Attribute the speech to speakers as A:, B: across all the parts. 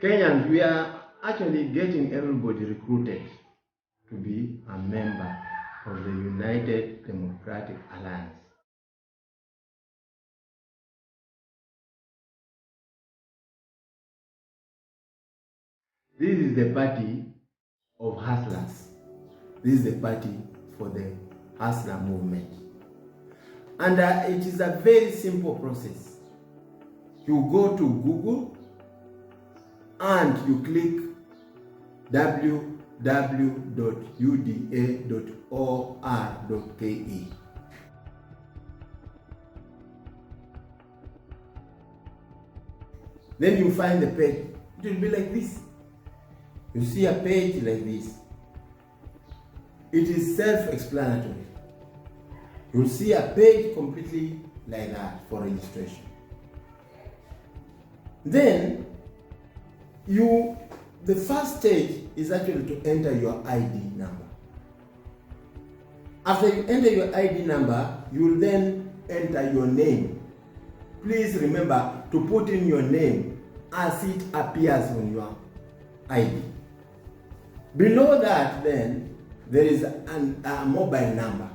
A: Kenyans, we are actually getting everybody recruited to be a member of the United Democratic Alliance. This is the party of hustlers. This is the party for the hustler movement. And it is a very simple process. You go to Google and you click www.uda.or.ke. Then you find the page. It will be like this. You see a page like this. It is self-explanatory. You'll see a page completely like that for registration. Then the first stage is actually to enter your ID number. After you enter your ID number, you will then enter your name. Please remember to put in your name as it appears on your ID. Below that, then, there is a mobile number.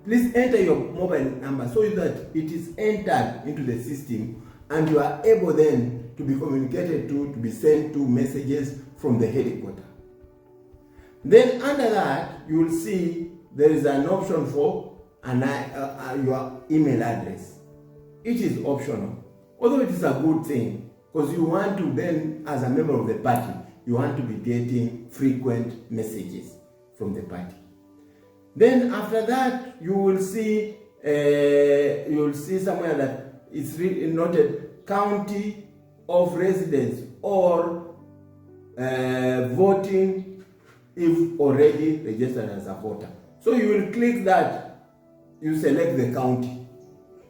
A: Please enter your mobile number so that it is entered into the system and you are able then to be communicated to be sent to messages from the headquarters. Then under that, you will see there is an option for your email address. It is optional, although it is a good thing because you want to then, as a member of the party, you want to be getting frequent messages from the party. Then after that, you will see somewhere that it's noted county of residence or voting if already registered as a voter. So you will click that, you select the county.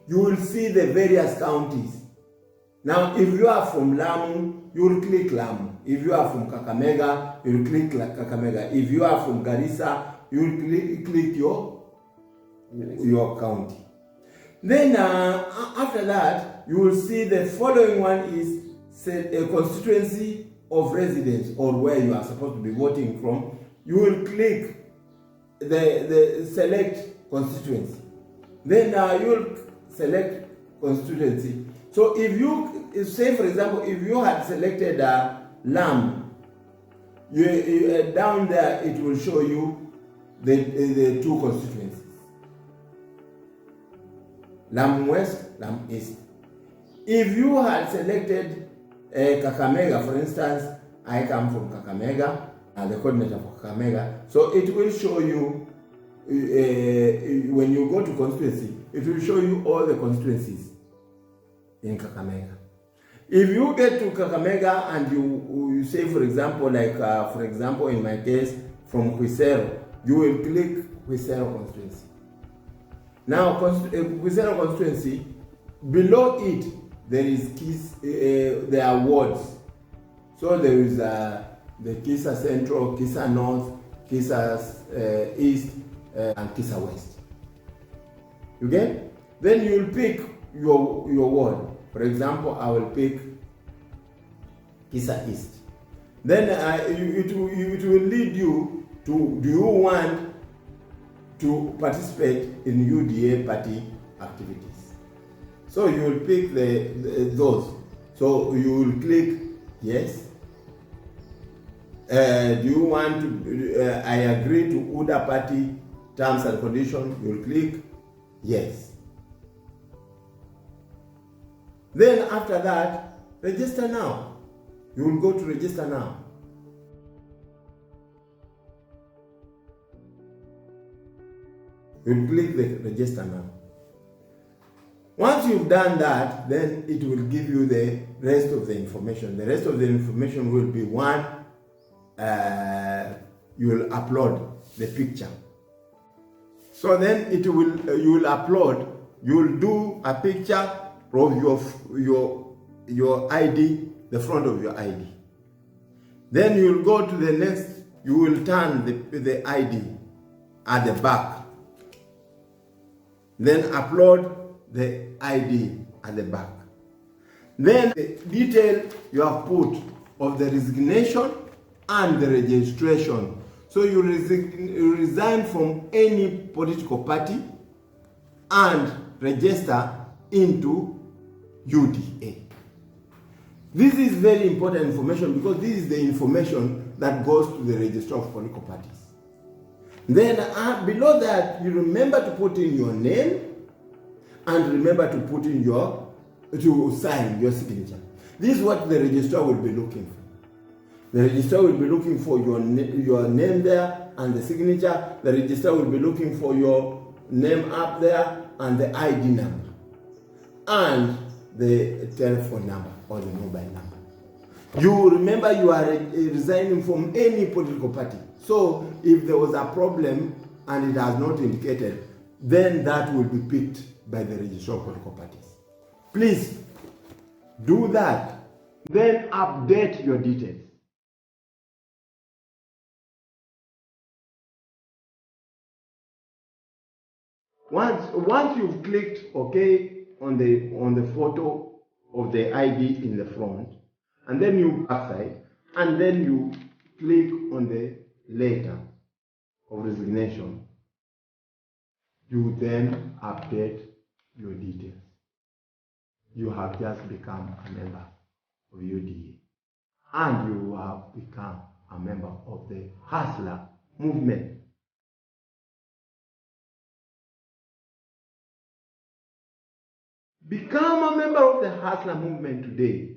A: You will see the various counties. Now, if you are from Lamu, you will click Lamu. If you are from Kakamega, you will click Kakamega. If you are from Garissa, you will click your county. Then after that, you will see the following one is a constituency of residence or where you are supposed to be voting from. You will click the select constituency. Then you will select constituency. So if you say, for example, if you had selected Lamu, down there it will show you the two constituencies. Lamu West, Lamu East. If you had selected Kakamega, for instance, I come from Kakamega, the coordinator for Kakamega, so it will show you, when you go to constituency, it will show you all the constituencies in Kakamega. If you get to Kakamega and you say, for example, for example, in my case, from Khwisero, you will click Khwisero constituency. Now, Khwisero constituency, below it, there is there are wards. So there is the Kisa Central, Kisa North, Kisa East, and Kisa West. You get? Then you will pick your ward. For example, I will pick Kisa East. Then it will lead you to, do you want to participate in UDA party activities? So you will pick those. So you will click yes. Do you want to, I agree to UDA party terms and conditions? You will click yes. Then after that, register now. You will go to register now. You will click the register now. Once you've done that, then it will give you the rest of the information. The rest of the information will be one, you will upload the picture. So then you will upload, you will do a picture of your ID, the front of your ID. Then you will go to the next, you will turn the ID at the back. Then upload the ID at the back. Then the detail you have put of the resignation and the registration. So you resign from any political party and register into UDA. This is very important information because this is the information that goes to the registrar of political parties. Then below that, you remember to put in your name and remember to put in to sign your signature. This is what the registrar will be looking for. The registrar will be looking for your name there and the signature. The registrar will be looking for your name up there and the ID number and the telephone number or the mobile number. You remember you are resigning from any political party. So if there was a problem and it has not indicated, then that will be picked by the registrar of political parties. Please do that. Then update your details. Once you've clicked OK on the photo of the ID in the front, and then you backside, and then you click on the letter of resignation, you then update your details. You have just become a member of UDA, and you have become a member of the Hustler movement. Become a member of the Hustler movement today.